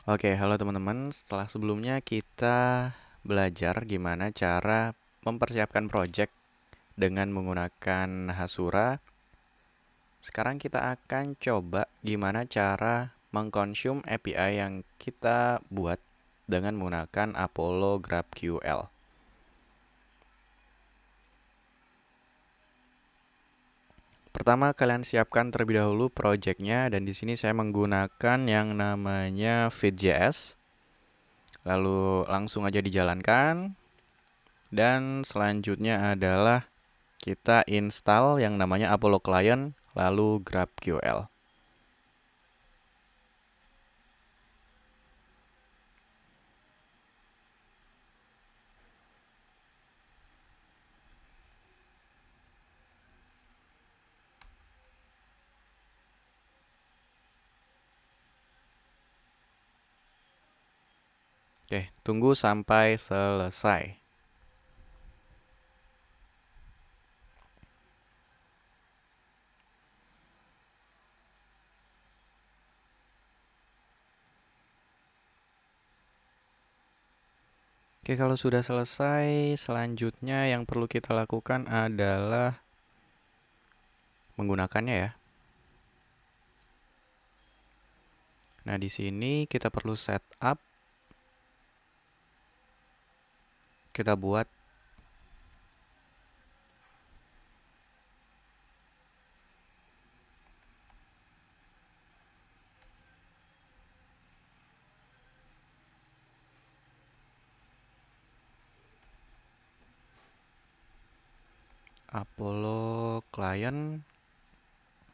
Oke, halo teman-teman. Setelah sebelumnya kita belajar gimana cara mempersiapkan project dengan menggunakan Hasura. Sekarang kita akan coba gimana cara mengkonsum API yang kita buat dengan menggunakan Apollo GraphQL. Pertama, kalian siapkan terlebih dahulu projectnya, dan di sini saya menggunakan yang namanya Fit.js. Lalu langsung aja dijalankan. Dan selanjutnya adalah kita install yang namanya Apollo Client, lalu GraphQL. Oke, tunggu sampai selesai. Oke, kalau sudah selesai, selanjutnya yang perlu kita lakukan adalah menggunakannya ya. Nah, di sini kita perlu setup. Kita buat Apollo Client.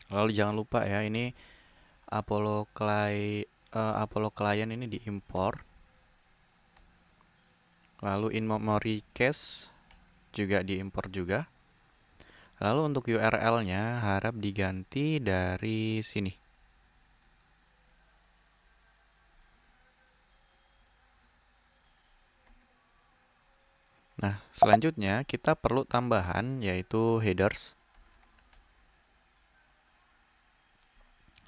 Lalu jangan lupa ya, ini Apollo Client ini diimpor. Lalu in memory cache juga diimpor juga. Lalu untuk URL-nya harap diganti dari sini. Nah, selanjutnya kita perlu tambahan yaitu headers.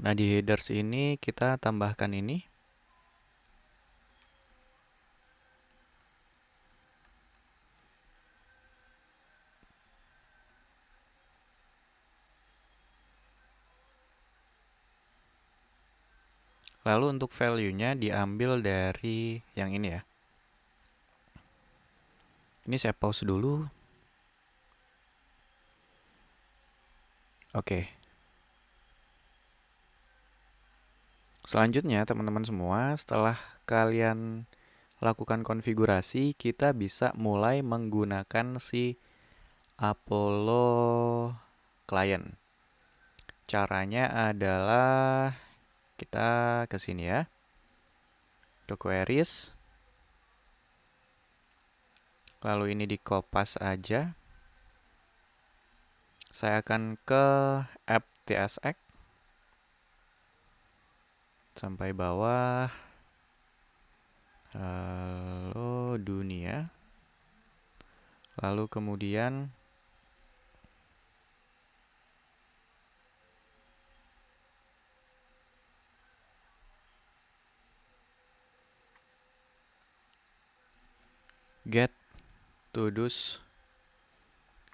Nah, di headers ini kita tambahkan ini. Lalu untuk value-nya diambil dari yang ini ya. Ini saya pause dulu. Oke. Selanjutnya, teman-teman semua, setelah kalian lakukan konfigurasi, kita bisa mulai menggunakan si Apollo Client. Caranya adalah kita ke sini ya. Ke queries. Lalu ini di kopas aja. Saya akan ke app TSX sampai bawah. Lalu dunia. Lalu kemudian get to-dos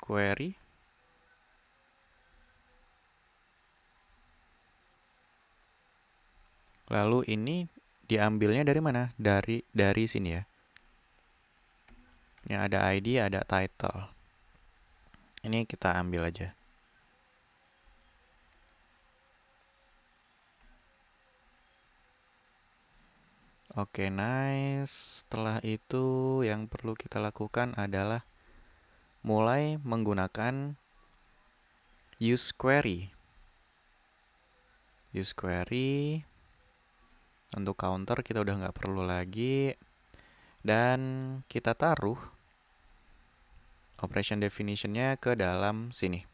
query. Lalu ini diambilnya dari mana? Dari sini ya. Ini ada ID, ada title. Ini kita ambil aja. Oke, nice. Setelah itu yang perlu kita lakukan adalah mulai menggunakan use query. Use query. Untuk counter kita udah nggak perlu lagi. Dan kita taruh operation definition-nya ke dalam sini.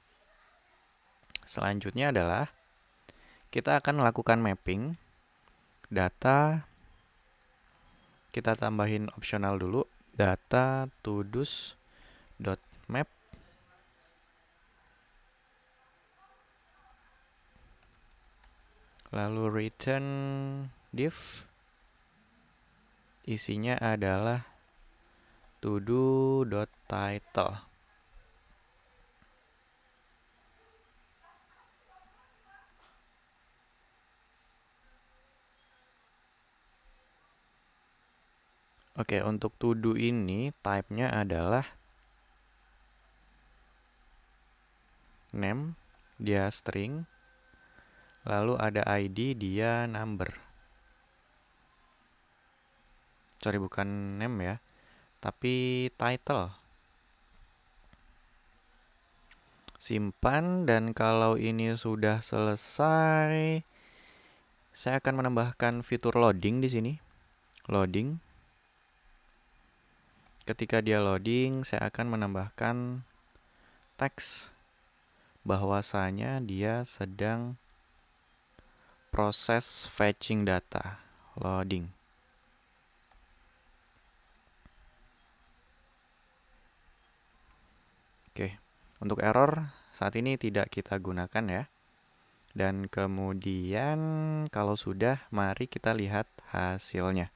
Selanjutnya adalah kita akan melakukan mapping data. Kita tambahin optional dulu, data to-dos.map. Lalu return div. Isinya adalah todo.title. Oke, untuk to do ini type-nya adalah name, dia string, lalu ada ID, dia number. Sorry, bukan name ya, tapi title. Simpan, dan kalau ini sudah selesai, saya akan menambahkan fitur loading di sini. Loading. Ketika dia loading, saya akan menambahkan teks bahwasanya dia sedang proses fetching data. Loading. Oke, untuk error saat ini tidak kita gunakan ya. Dan kemudian kalau sudah, mari kita lihat hasilnya.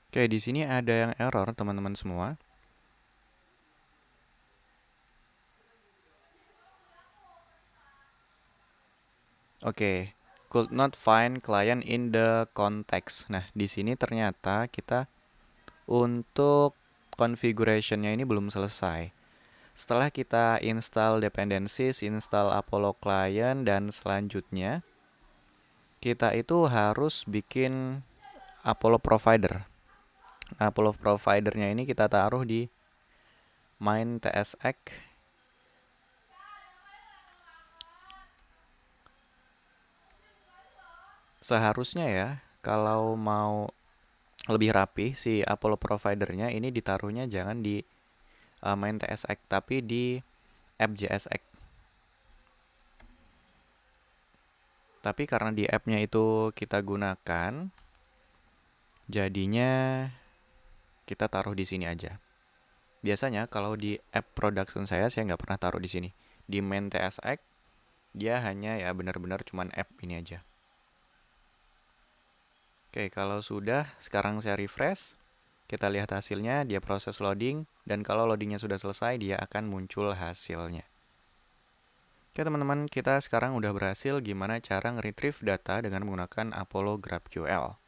Oke, di sini ada yang error, teman-teman semua. Oke, could not find client in the context. Nah, di sini ternyata kita untuk configuration-nya ini belum selesai. Setelah kita install dependencies, install Apollo client, dan selanjutnya kita itu harus bikin Apollo provider. Apollo providernya ini kita taruh di main tsx. Seharusnya ya, kalau mau lebih rapi si Apollo providernya ini ditaruhnya jangan di main tsx tapi di app.jsx. Tapi karena di app-nya itu kita gunakan, jadinya kita taruh di sini aja. Biasanya kalau di app production saya nggak pernah taruh di sini. Di main tsx dia hanya ya benar-benar cuman app ini aja. Oke, kalau sudah, sekarang saya refresh. Kita lihat hasilnya, dia proses loading, dan kalau loadingnya sudah selesai, dia akan muncul hasilnya. Oke teman-teman, kita sekarang udah berhasil gimana cara nge-retrieve data dengan menggunakan Apollo GraphQL.